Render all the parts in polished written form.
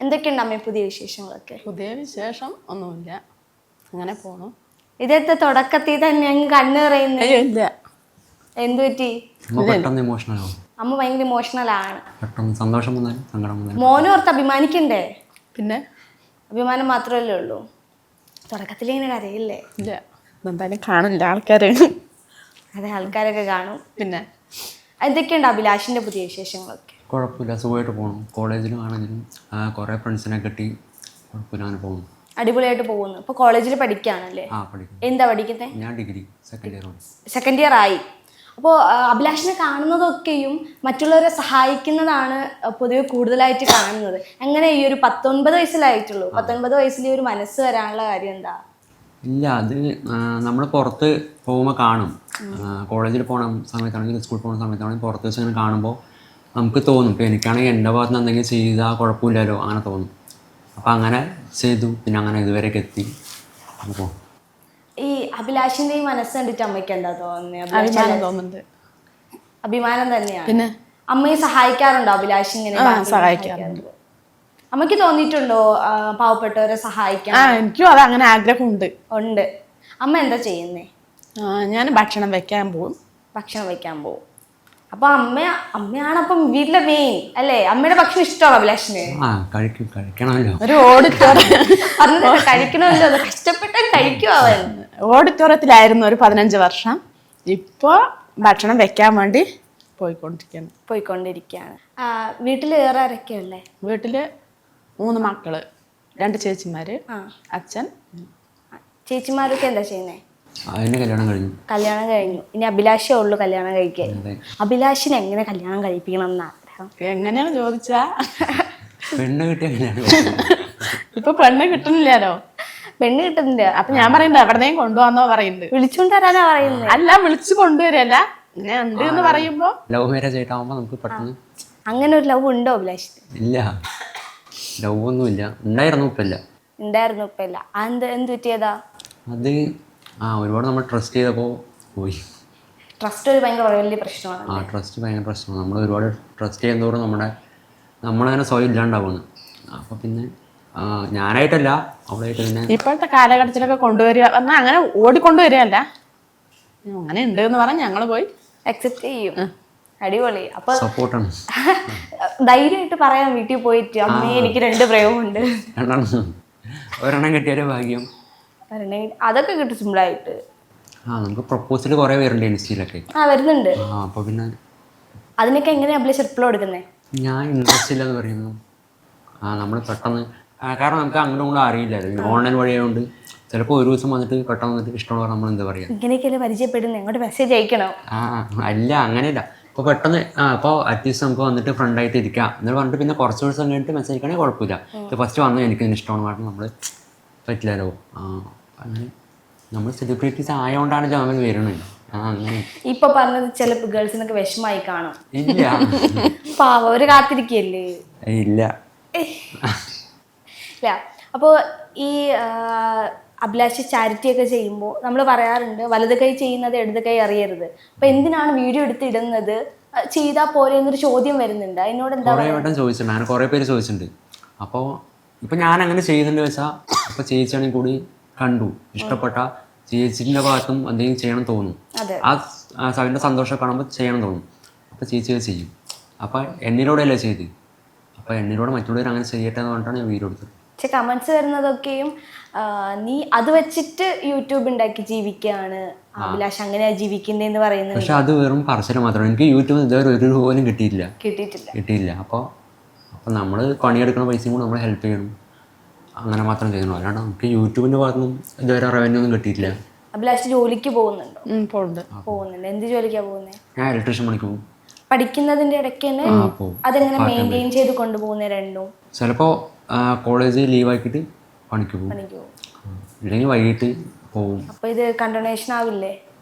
എന്തൊക്കെയുണ്ട് അമ്മേ പുതിയ വിശേഷങ്ങളൊക്കെ? പുതിയ വിശേഷം ഒന്നുമില്ല, അങ്ങനെ പോണു. ഇതത്തെ തുടക്കത്തിൽ തന്നെ അങ്ങ് കണ്ണ് പറയുന്നേ? ഇല്ല. എന്തു പറ്റി? അമ്മ ഭയങ്കര ഇമോഷണൽ ആണ്. സന്തോഷം വന്നാലും സങ്കടം വന്നാലും മോനും ഓർത്ത് അഭിമാനിക്കണ്ടേ? പിന്നെ അഭിമാനം മാത്രമല്ലേ ഉള്ളൂ. തുടക്കത്തിൽ ഇങ്ങനെ കരയില്ലേ? ഇല്ല, എന്തായാലും കാണില്ല ആൾക്കാര്. അതെ, ആൾക്കാരൊക്കെ കാണും. പിന്നെ എന്തൊക്കെയുണ്ട് അഭിലാഷിന്റെ പുതിയ വിശേഷങ്ങളൊക്കെ? കുഴപ്പമില്ല, സുഖമായിട്ട് പോകണം. കോളേജിലും ആണെങ്കിലും കുറേ ഫ്രണ്ട്സിനെ കിട്ടി, കുഴപ്പമില്ല, അങ്ങനെ പോകുന്നു. അടിപൊളിയായിട്ട് പോകുന്നു. ഇപ്പൊ കോളേജിൽ പഠിക്കുകയാണല്ലേ? പഠിക്കും. എന്താ പഠിക്കുന്നത്? ഞാൻ degree second year. Second year ആയി. അപ്പോൾ അഭിലാഷിനെ കാണുന്നതൊക്കെയും മറ്റുള്ളവരെ സഹായിക്കുന്നതാണ് പൊതുവെ കൂടുതലായിട്ട് കാണുന്നത്. അങ്ങനെ ഈ ഒരു 19 വയസ്സിലായിട്ടുള്ളൂ, 19 വയസ്സിൽ ഒരു മനസ്സ് വരാനുള്ള കാര്യം എന്താ? ഇല്ല, അത് നമ്മൾ പുറത്ത് പോകുമ്പോൾ കാണും. കോളേജിൽ പോകണ സമയത്താണെങ്കിലും സ്കൂളിൽ പോകുന്ന സമയത്താണെങ്കിലും പുറത്ത് വെച്ച് അങ്ങനെ കാണുമ്പോൾ നമുക്ക് തോന്നും, ഇപ്പോൾ എനിക്കാണെങ്കിൽ എൻ്റെ ഭാഗത്ത് നിന്ന് എന്തെങ്കിലും ചെയ്താൽ കുഴപ്പമില്ലല്ലോ, അങ്ങനെ തോന്നും. അപ്പോൾ അങ്ങനെ ചെയ്തു, പിന്നെ അങ്ങനെ ഇതുവരെയൊക്കെ എത്തി. അപ്പോൾ ഈ അഭിലാഷിന്റെ ഈ മനസ്സ് കണ്ടിട്ട് അമ്മയ്ക്ക് എന്താ തോന്നുന്നത്? അഭിമാനം തോന്നുന്നുണ്ട്. അഭിമാനം തന്നെയാണ്. പിന്നെ അമ്മയെ സഹായിക്കാറുണ്ടോ അഭിലാഷ്? ഇങ്ങനെ സഹായിക്കാറുണ്ട്. അമ്മയ്ക്ക് തോന്നിയിട്ടുണ്ടോ പാവപ്പെട്ടവരെ സഹായിക്കാൻ? എനിക്കും അത് അങ്ങനെ ആഗ്രഹമുണ്ട്. ഉണ്ട്. അമ്മ എന്താ ചെയ്യുന്നേ? ഞാൻ ഭക്ഷണം വെക്കാൻ പോകും. ഭക്ഷണം വെക്കാൻ പോകും. അപ്പൊ അമ്മയാണ് അപ്പം വീട്ടിലെ മെയിൻ അല്ലേ? അമ്മയുടെ ഭക്ഷണം ഇഷ്ടമാണോ അഭിലാഷിന്? കഴിക്കണമല്ലോ. ഒരു ഓഡിറ്റോറിയം കഴിക്കണമല്ലോ, കഷ്ടപ്പെട്ട് കഴിക്കും അവൻ. ഓഡിറ്റോറിയത്തിലായിരുന്നു ഒരു 15 വർഷം. ഇപ്പൊ ഭക്ഷണം വെക്കാൻ വേണ്ടി പോയിക്കൊണ്ടിരിക്കുകയാണ്. വീട്ടില് വേറെ ആരൊക്കെയുള്ളേ? വീട്ടില് 3 മക്കള്, 2 ചേച്ചിമാര്, അച്ഛൻ. ചേച്ചിമാരൊക്കെ എന്താ ചെയ്യുന്നേ? കല്യാണം കഴിഞ്ഞു. ഇനി അഭിലാഷേ ഉള്ളു കല്യാണം കഴിക്കാൻ. അഭിലാഷിനെ എങ്ങനെ കല്യാണം കഴിപ്പിക്കണം എന്ന് ആഗ്രഹം? എങ്ങനെയാണ് ചോദിച്ചാ, പെണ്ണ് കിട്ടിയ ഇപ്പൊ പെണ്ണ് കിട്ടുന്നില്ലല്ലോ. പെണ്ണ് കിട്ടുന്നില്ല. അപ്പൊ ഞാൻ പറയുന്നത് എവിടെയും കൊണ്ടുപോകാന്നോ പറയുന്നുണ്ട്. വിളിച്ചുകൊണ്ട് വരാനാ പറയുന്നത്. അല്ല, വിളിച്ചു കൊണ്ടുവരല്ല, ഇങ്ങനെ ഉണ്ട് എന്ന് പറയുമ്പോ. ലവ് മാരേജ് ആയിട്ടാവുമ്പോ നമുക്ക് പെട്ടെന്ന്. അങ്ങനെ ഒരു ലവ് ഉണ്ടോ അഭിലാഷ്? ഇല്ല, ലവ് ഒന്നുമില്ല. ഉണ്ടായിരുന്നു, ഇപ്പൊ ഇല്ല. എന്ത് പറ്റിയതാ? അത് ഒരുപാട് നമ്മൾ ട്രസ്റ്റ് ചെയ്തപ്പോൾ പോയി. ട്രസ്റ്റ് ഒരു ഭയങ്കര വലിയ പ്രശ്നമാണ്. ട്രസ്റ്റ് ഭയങ്കര പ്രശ്നമാണ്. നമ്മൾ ഒരുപാട് ട്രസ്റ്റ് ചെയ്യുന്നതോറും നമ്മളങ്ങനെ സ്വയം ഇല്ലാണ്ടാവുന്നു. അപ്പോൾ പിന്നെ ഞാനായിട്ടല്ല, അവളായിട്ട് പിന്നെ ഇപ്പോഴത്തെ കാലഘട്ടത്തിലൊക്കെ കൊണ്ടുവരിക പറഞ്ഞാൽ അങ്ങനെ ഓടിക്കൊണ്ടുവരികയല്ല, അങ്ങനെ ഉണ്ട് എന്ന് പറഞ്ഞാൽ ഞങ്ങൾ പോയി അക്സെപ്റ്റ് ചെയ്യും. അടിപൊളി. അപ്പൊ സപ്പോർട്ടാണ്. ധൈര്യമായിട്ട് പറയാം വീട്ടിൽ പോയിട്ട്, അമ്മേ എനിക്ക് 2 പ്രയോഗമുണ്ട്. ഒരെണ്ണം കിട്ടിയാലേ ഭാഗ്യം. അതൊക്കെ കിട്ടും സിമ്പിളായിട്ട്. നമുക്ക് പ്രപ്പോസൽ കുറേ പേരുണ്ട് ഇൻസ്റ്റയിലൊക്കെ. വരുന്നുണ്ട്. അപ്പോൾ പിന്നെ അതിനൊക്കെ എങ്ങനെയാ അഭിലാഷ് റിപ്ലൈ കൊടുക്കുന്നത്? ഞാൻ ഇൻട്രസ്റ്റ് ഇല്ലെന്ന് പറയുന്നു. നമ്മൾ പെട്ടെന്ന്, കാരണം നമുക്ക് അങ്ങോട്ടും ഇങ്ങോട്ടും അറിയില്ലായിരുന്നു, ഓൺലൈൻ വഴിയായതുകൊണ്ട് ചിലപ്പോൾ ഒരു ദിവസം വന്നിട്ട് പെട്ടെന്ന് വന്നിട്ട് ഇഷ്ടമുള്ള നമ്മൾ എന്താ പറയുക, ഇങ്ങനെയൊക്കെയല്ലേ പരിചയപ്പെടുന്നത്, അങ്ങോട്ട് മെസ്സേജ് അയക്കണോ? അല്ല, അങ്ങനെയല്ല. ഇപ്പോൾ പെട്ടെന്ന് അപ്പോൾ അറ്റ്ലീസ്റ്റ് നമുക്ക് വന്നിട്ട് ഫ്രണ്ടായിട്ട് ഇരിക്കാം എന്ന് പറഞ്ഞിട്ട് പിന്നെ കുറച്ച് ദിവസം കഴിഞ്ഞിട്ട് മെസ്സേജ് അയക്കണമെങ്കിൽ കുഴപ്പമില്ല. ഇപ്പോൾ ഫസ്റ്റ് വന്ന് എനിക്ക് ഇഷ്ടമാണ് പറഞ്ഞാൽ നമ്മൾ പറ്റില്ലല്ലോ. അങ്ങനെ നമ്മൾ സെലിബ്രിറ്റീസ് ആയതുകൊണ്ടാണ് ജാമ്യം വരുന്നത്. അങ്ങനെ ഇപ്പൊ പറഞ്ഞത് ചില ഗേൾസിനൊക്കെ വിഷമായി കാണും. ഇല്ല, പാവ അവര് കാത്തിരിക്കല്ലേ. ഇല്ല. അപ്പോൾ ഈ അഭിലാഷ് ചാരിറ്റി ഒക്കെ ചെയ്യുമ്പോൾ നമ്മൾ പറയാറുണ്ട് വലത് കൈ ചെയ്യുന്നത് ഇടത് കൈ അറിയരുത്. അപ്പൊ എന്തിനാണ് വീഡിയോ എടുത്തിടുന്നത്, ചെയ്താൽ പോരെ എന്നൊരു ചോദ്യം വരുന്നുണ്ട്. അതിനോട് എന്താ? കുറേ വട്ടം ചോദിച്ചിട്ടുണ്ട്, അങ്ങനെ കുറേ പേര് ചോദിച്ചിട്ടുണ്ട്. അപ്പോൾ ഇപ്പം ഞാൻ അങ്ങനെ ചെയ്യുന്നുണ്ട് വെച്ചാൽ അപ്പോൾ ചേച്ചിയാണെങ്കിൽ കൂടി കണ്ടു, ഇഷ്ടപ്പെട്ട ചേച്ചിൻ്റെ ഭാഗത്തും എന്തെങ്കിലും ചെയ്യണം തോന്നും. അതിൻ്റെ സന്തോഷം കാണുമ്പോൾ ചെയ്യണം തോന്നും. അപ്പോൾ ചേച്ചി അത് ചെയ്യും. അപ്പോൾ എന്നിലൂടെയല്ലേ ചെയ്ത്, അപ്പോൾ എന്നിലൂടെ മറ്റുള്ളവർ അങ്ങനെ ചെയ്യട്ടെ എന്ന് പറഞ്ഞിട്ടാണ് ഞാൻ വീഡിയോ എടുത്തത്. പക്ഷെ കമന്റ്സ് വരുന്നതൊക്കെയും നീ അത് വെച്ചിട്ട് യൂട്യൂബ് ഉണ്ടാക്കി ജീവിക്കുകയാണ്, അഭിലാഷ് അങ്ങനെയാ ജീവിക്കുന്നതെന്ന് പറയുന്നത്. പക്ഷെ അത് വെറും പറച്ചിൽ മാത്രമാണ്. എനിക്ക് യൂട്യൂബിൽ ഇതുവരെ ഒരു രൂപ പോലും കിട്ടിയില്ല. അപ്പോൾ നമ്മൾ പണിയെടുക്കുന്ന പൈസയും കൂടെ നമ്മൾ ഹെൽപ്പ് ചെയ്യണം, അങ്ങനെ മാത്രം ചെയ്യണം. അല്ലാണ്ട് നമുക്ക് യൂട്യൂബിൻ്റെ ഭാഗത്തുനിന്നും ഇതുവരെ റവന്യൂ ഒന്നും കിട്ടിയിട്ടില്ല. അഭിലാഷ് ജോലിക്ക് പോകുന്നുണ്ടോ? പോകുന്നുണ്ട്. എന്ത് ജോലിക്കാ പോകുന്നത്? ഞാൻ ഇലക്ട്രീഷ്യൻ പണിക്ക് പോകും. പഠിക്കുന്നതിന്റെ ഇടയ്ക്ക് തന്നെ അതെങ്ങനെ മെയിൻറ്റെയിൻ ചെയ്ത് കൊണ്ടുപോകുന്ന രണ്ടും? ചിലപ്പോൾ കോളേജ് ലീവാക്കിയിട്ട് പണിക്ക് പോകും, ഇല്ലെങ്കിൽ വൈകിട്ട് പോകും. അപ്പോൾ ഇത് കണ്ടിന്യൂഷൻ ആവില്ലേ?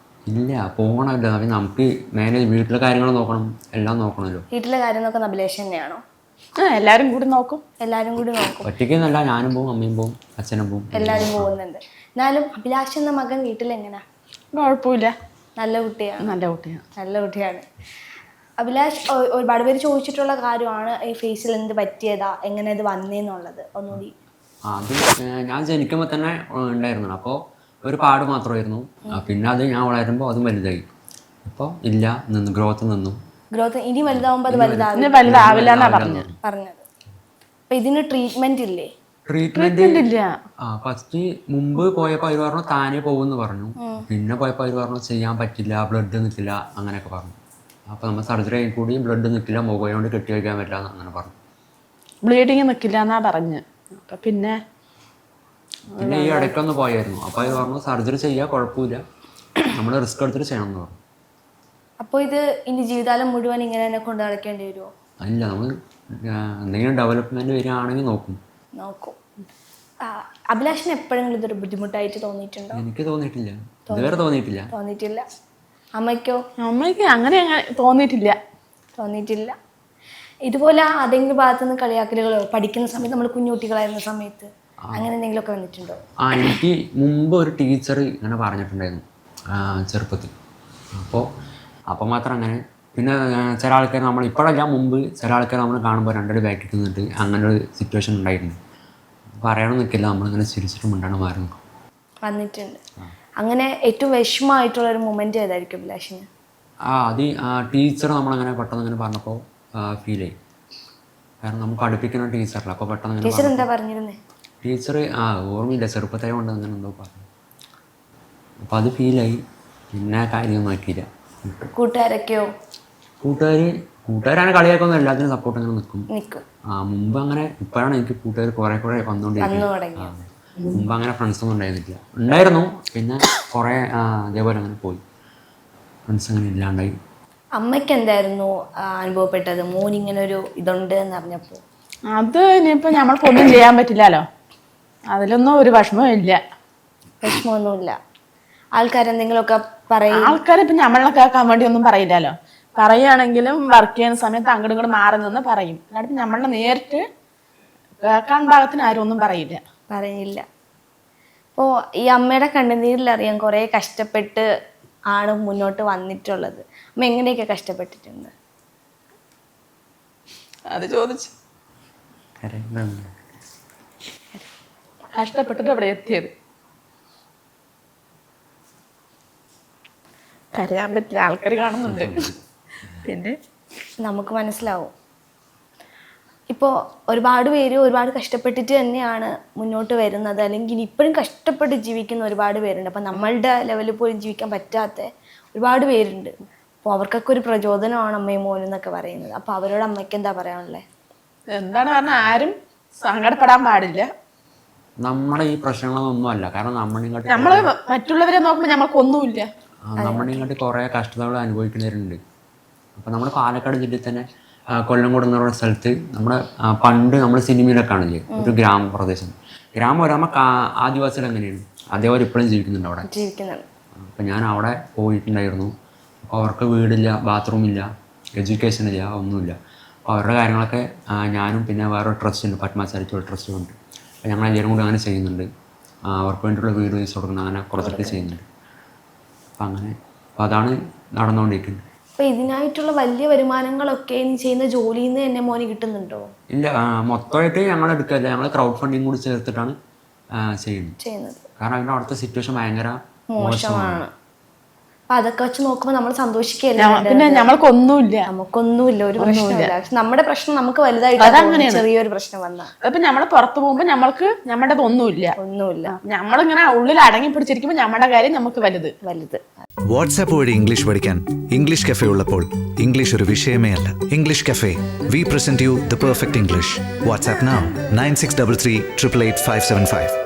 ഇല്ല, പോകണമല്ലോ. അപ്പം നമുക്ക് മാനേജ് വീട്ടിലെ കാര്യങ്ങൾ നോക്കണം, എല്ലാം നോക്കണമല്ലോ. വീട്ടിലെ കാര്യം നോക്കുന്ന അഭിലാഷ് തന്നെയാണോ? എല്ലാവരും കൂടി നോക്കും. ഒറ്റയ്ക്കെന്നല്ല, ഞാനും പോവും, അമ്മയും പോവും, അച്ഛനും പോവും, എല്ലാവരും പോകുന്നുണ്ട്. എന്നാലും അഭിലാഷ് എന്ന മകൻ വീട്ടിൽ എങ്ങനെയാ? കുഴപ്പമില്ല, നല്ല കുട്ടിയാണ്. അഭിലാഷ് ഒരുപാട് പേര് ചോദിച്ചിട്ടുള്ള കാര്യമാണ് ഈ ഫേസിൽ എന്ത് പറ്റിയതാ, എങ്ങനെ ഇത് വന്നേന്നുള്ളത്. ഒന്നുകൂടി. അത് ഞാൻ ജനിക്കുമ്പോൾ തന്നെ ഉണ്ടായിരുന്നു. അപ്പോൾ ഒരു പാട് മാത്രമായിരുന്നു. പിന്നെ അത് ഞാൻ വളരുമ്പോൾ അതും വലുതായി. ഇപ്പോൾ ഇല്ല, നിന്നു, ഗ്രോത്ത് നിന്നു. ഗ്രോത്ത് ഇനി വലുതാവുമ്പോൾ അത് വലുതാവില്ല എന്നാ പറഞ്ഞത്. അപ്പൊ ഇതിന് ട്രീറ്റ്മെന്റ് ഇല്ലേ? ട്രീറ്റ്മെന്റ് ഇല്ല. ഫസ്റ്റ് മുമ്പ് പോയപ്പോൾ അവർ പറഞ്ഞു താനേ പോകുമെന്ന് പറഞ്ഞു. പിന്നെ പോയപ്പോൾ അവർ പറഞ്ഞു ചെയ്യാൻ പറ്റില്ല, ബ്ലഡ് നിൽക്കില്ല, അങ്ങനെയൊക്കെ പറഞ്ഞു. അപ്പോൾ നമ്മൾ സർജറി കൂടി ബ്ലഡ് നിൽക്കില്ല, മുഖം കൊണ്ട് കെട്ടി വയ്ക്കാൻ പറ്റില്ല എന്ന് പറഞ്ഞു. ബ്ലീഡിങ് നിൽക്കില്ല എന്നാ പറഞ്ഞ്. അപ്പം പിന്നെ ഈ ഇടയ്ക്കൊന്ന് പോയായിരുന്നു. അപ്പോൾ അവർ പറഞ്ഞു സർജറി ചെയ്യാൻ കുഴപ്പമില്ല, നമ്മൾ റിസ്ക് എടുത്തിട്ട് ചെയ്യണം എന്ന് പറഞ്ഞു. അപ്പോൾ ഇത് ഇനി ജീവിതകാലം മുഴുവൻ ഇങ്ങനെ തന്നെ കൊണ്ട് നടക്കേണ്ടി വരുമോ? അല്ല, നമ്മൾ എന്തെങ്കിലും ഡെവലപ്മെന്റ് വരികയാണെങ്കിൽ നോക്കും. അഭിലാഷിന് എപ്പോഴെങ്കിലും ഇതൊരു ബുദ്ധിമുട്ടായിട്ട് തോന്നിയിട്ടുണ്ടോ? എനിക്ക് തോന്നിയിട്ടില്ല, ഇതുവരെ തോന്നിയിട്ടില്ല. അമ്മയ്ക്കോ? അമ്മയ്ക്ക് അങ്ങനെ തോന്നിയിട്ടില്ല. ഇതുപോലെ ഏതെങ്കിലും ഭാഗത്തുനിന്ന് കളിയാക്കലുകളോ പഠിക്കുന്ന സമയത്ത്, നമ്മൾ കുഞ്ഞുകുട്ടികളായിരുന്ന സമയത്ത് അങ്ങനെ എന്തെങ്കിലുമൊക്കെ വന്നിട്ടുണ്ടോ? എനിക്ക് മുമ്പ് ഒരു ടീച്ചർ ഇങ്ങനെ പറഞ്ഞിട്ടുണ്ടായിരുന്നു ചെറുപ്പത്തിൽ. അപ്പോൾ മാത്രം അങ്ങനെ. പിന്നെ ചില ആൾക്കാർ നമ്മൾ ഇപ്പോഴല്ല, മുമ്പ് ചില ആൾക്കാർ നമ്മൾ കാണുമ്പോൾ രണ്ടടി ബാക്കിൽ നിന്നിട്ട് അങ്ങനെ ഒരു സിറ്റുവേഷൻ ഉണ്ടായിട്ടുണ്ട്. പറയണം നിൽക്കില്ല, നമ്മളിങ്ങനെ ചിരിച്ചിട്ട് മിണ്ടാണ് മാറുന്നു വന്നിട്ടുണ്ട്. അങ്ങനെ ഏറ്റവും വിഷമമായിട്ടുള്ളൊരു മൊമെന്റ് ഏതായിരിക്കും അഭിലാഷിന്? അത് ടീച്ചർ നമ്മളങ്ങനെ പെട്ടെന്ന് അങ്ങനെ പറഞ്ഞപ്പോൾ ഫീൽ ആയി. കാരണം നമുക്ക് അടുപ്പിക്കുന്ന ടീച്ചറല്ല. അപ്പോൾ പെട്ടെന്ന് ടീച്ചർ എന്താ പറഞ്ഞിരുന്നേ? ടീച്ചർ ഓർമ്മയില്ല, ചെറുപ്പത്തായ കൊണ്ട് അങ്ങനെ എന്തോ പറഞ്ഞു. അപ്പോൾ അത് ഫീലായി. പിന്നെ കാര്യം നോക്കിയില്ല. കൂട്ടുകാരൊക്കെയോ? കൂട്ടുകാരാണ് കളിയാക്കൊന്നും എല്ലാത്തിനും സപ്പോർട്ട് അങ്ങനെ നിൽക്കും. മുമ്പ് അങ്ങനെ, ഇപ്പോഴാണ് എനിക്ക് കൂട്ടുകാർ കുറെ വന്നുകൊണ്ടിരിക്കുന്നത്. മുമ്പ് അങ്ങനെ ഫ്രണ്ട്സൊന്നും ഉണ്ടായിരുന്നു. പിന്നെ കുറേ അതേപോലെ അങ്ങനെ പോയി, ഫ്രണ്ട്സ് അങ്ങനെ ഇല്ലാണ്ടായി. അമ്മയ്ക്ക് എന്തായിരുന്നു അനുഭവപ്പെട്ടത് മോനിങ്ങനെ ഒരു ഇതുണ്ട് എന്ന് അറിഞ്ഞപ്പോൾ? അത് ഇനിയിപ്പോൾ നമ്മൾക്കൊന്നും ചെയ്യാൻ പറ്റില്ലല്ലോ, അതിലൊന്നും ഒരു വിഷമമൊന്നുമില്ല. ആൾക്കാരെന്തെങ്കിലുമൊക്കെ പറയും. ആൾക്കാരിപ്പം നമ്മളെ കേൾക്കാൻ വേണ്ടി ഒന്നും പറയില്ലല്ലോ. പറയുകയാണെങ്കിലും വർക്ക് ചെയ്യുന്ന സമയത്ത് അങ്ങോട്ടും ഇങ്ങോട്ട് മാറി നിന്ന് പറയും. അല്ലാണ്ട് നമ്മളെ നേരിട്ട് കേൾക്കാൻ ഭാഗത്തിന് ആരും ഒന്നും പറയില്ല. അപ്പോൾ ഈ അമ്മയുടെ കണ്ണുനീരിലറിയാൻ കുറേ കഷ്ടപ്പെട്ട് ആണ് മുന്നോട്ട് വന്നിട്ടുള്ളത്. അമ്മ എങ്ങനെയൊക്കെ കഷ്ടപ്പെട്ടിട്ടുണ്ട്? അത് ചോദിച്ചു. കഷ്ടപ്പെട്ടിട്ട് അവിടെ എത്തിയത്. കരയാൻ പറ്റില്ല, ആൾക്കാർ കാണുന്നുണ്ട്. പിന്നെ നമുക്ക് മനസ്സിലാവും. ഇപ്പോൾ ഒരുപാട് പേര് ഒരുപാട് കഷ്ടപ്പെട്ടിട്ട് തന്നെയാണ് മുന്നോട്ട് വരുന്നത്, അല്ലെങ്കിൽ ഇപ്പോഴും കഷ്ടപ്പെട്ട് ജീവിക്കുന്ന ഒരുപാട് പേരുണ്ട്. അപ്പം നമ്മളുടെ ലെവലിൽ പോലും ജീവിക്കാൻ പറ്റാത്ത ഒരുപാട് പേരുണ്ട്. അപ്പോൾ അവർക്കൊക്കെ ഒരു പ്രചോദനമാണ് അമ്മയും മോനും എന്നൊക്കെ പറയുന്നത്. അപ്പോൾ അവരോട് അമ്മയ്ക്ക് എന്താ പറയാനുള്ളത്? എന്താണ് പറഞ്ഞാൽ ആരും സങ്കടപ്പെടാൻ പാടില്ല. നമ്മുടെ ഈ പ്രശ്നങ്ങളൊന്നും അല്ല. കാരണം നമ്മൾ മറ്റുള്ളവരെ നോക്കുമ്പോൾ നമ്മൾക്കൊന്നുമില്ല. നമ്മളിങ്ങോട്ട് കുറേ കഷ്ടതകൾ അനുഭവിക്കുന്നവരുണ്ട്. അപ്പോൾ നമ്മുടെ പാലക്കാട് ജില്ലയിൽ തന്നെ കൊല്ലംകോട് എന്ന് പറയുന്ന സ്ഥലത്ത് നമ്മുടെ പണ്ട് നമ്മൾ സിനിമയിലൊക്കെ കാണില്ലേ, ഒരു ഗ്രാമപ്രദേശം. ഗ്രാമം വരുമ്പോൾ ആദിവാസികൾ എങ്ങനെയാണ് അതേപോലെ ഇപ്പോഴും ജീവിക്കുന്നുണ്ട് അവിടെ. അപ്പോൾ ഞാൻ അവിടെ പോയിട്ടുണ്ടായിരുന്നു. അപ്പോൾ അവർക്ക് വീടില്ല, ബാത്റൂമില്ല, എഡ്യൂക്കേഷൻ ഇല്ല, ഒന്നുമില്ല. അപ്പോൾ അവരുടെ കാര്യങ്ങളൊക്കെ ഞാനും പിന്നെ വേറെ ട്രസ്റ്റ് ഉണ്ട്, പത്മ ചാരിറ്റബിൾ ട്രസ്റ്റ് ഉണ്ട്. അപ്പോൾ ഞങ്ങൾ എല്ലാവരും കൂടി അങ്ങനെ ചെയ്യുന്നുണ്ട്. അവർക്ക് വേണ്ടിയിട്ടുള്ള വീട് വെച്ച് കൊടുക്കുന്നത്, അങ്ങനെ കുറച്ചൊക്കെ ചെയ്യുന്നുണ്ട്. അപ്പോൾ അതാണ് നടന്നുകൊണ്ടിരിക്കുന്നത്. അപ്പോൾ ഇതിനായിട്ടുള്ള വലിയ വരുമാനങ്ങളൊക്കെ ചെയ്യുന്ന ജോലിയിൽ നിന്ന് തന്നെ മോന് കിട്ടുന്നുണ്ടോ? ഇല്ല, മൊത്തമായിട്ട് ഞങ്ങൾ എടുക്കില്ല. ഞങ്ങൾ ക്രൗഡ് ഫണ്ടിങ് കൂടി ചേർത്തിട്ടാണ് ചെയ്യുന്നത്. കാരണം അതിൻ്റെ അവിടുത്തെ സിറ്റുവേഷൻ ഭയങ്കര മോശമാണ്. അപ്പം അതൊക്കെ വെച്ച് നോക്കുമ്പോൾ നമ്മൾ സന്തോഷിക്കുകയല്ല. പിന്നെ നമുക്കൊന്നുമില്ല ഒരു പ്രശ്നമില്ല. പക്ഷെ നമ്മുടെ പ്രശ്നം നമുക്ക് വലുതായിട്ട് ചെറിയൊരു പ്രശ്നം വന്നാൽ അപ്പൊ നമ്മൾ പുറത്തു പോകുമ്പോൾ നമ്മൾക്ക് നമ്മുടേത് ഒന്നുമില്ല. നമ്മളിങ്ങനെ ഉള്ളിൽ അടങ്ങി പിടിച്ചിരിക്കുമ്പോൾ നമ്മുടെ കാര്യം നമുക്ക് വലുത്. വാട്സാപ്പ് വഴി ഇംഗ്ലീഷ് പഠിക്കാൻ ഇംഗ്ലീഷ് കഫേ ഉള്ളപ്പോൾ ഇംഗ്ലീഷ് ഒരു വിഷയമേ അല്ല. English cafe, we present you the perfect English. WhatsApp now 9633 888 575.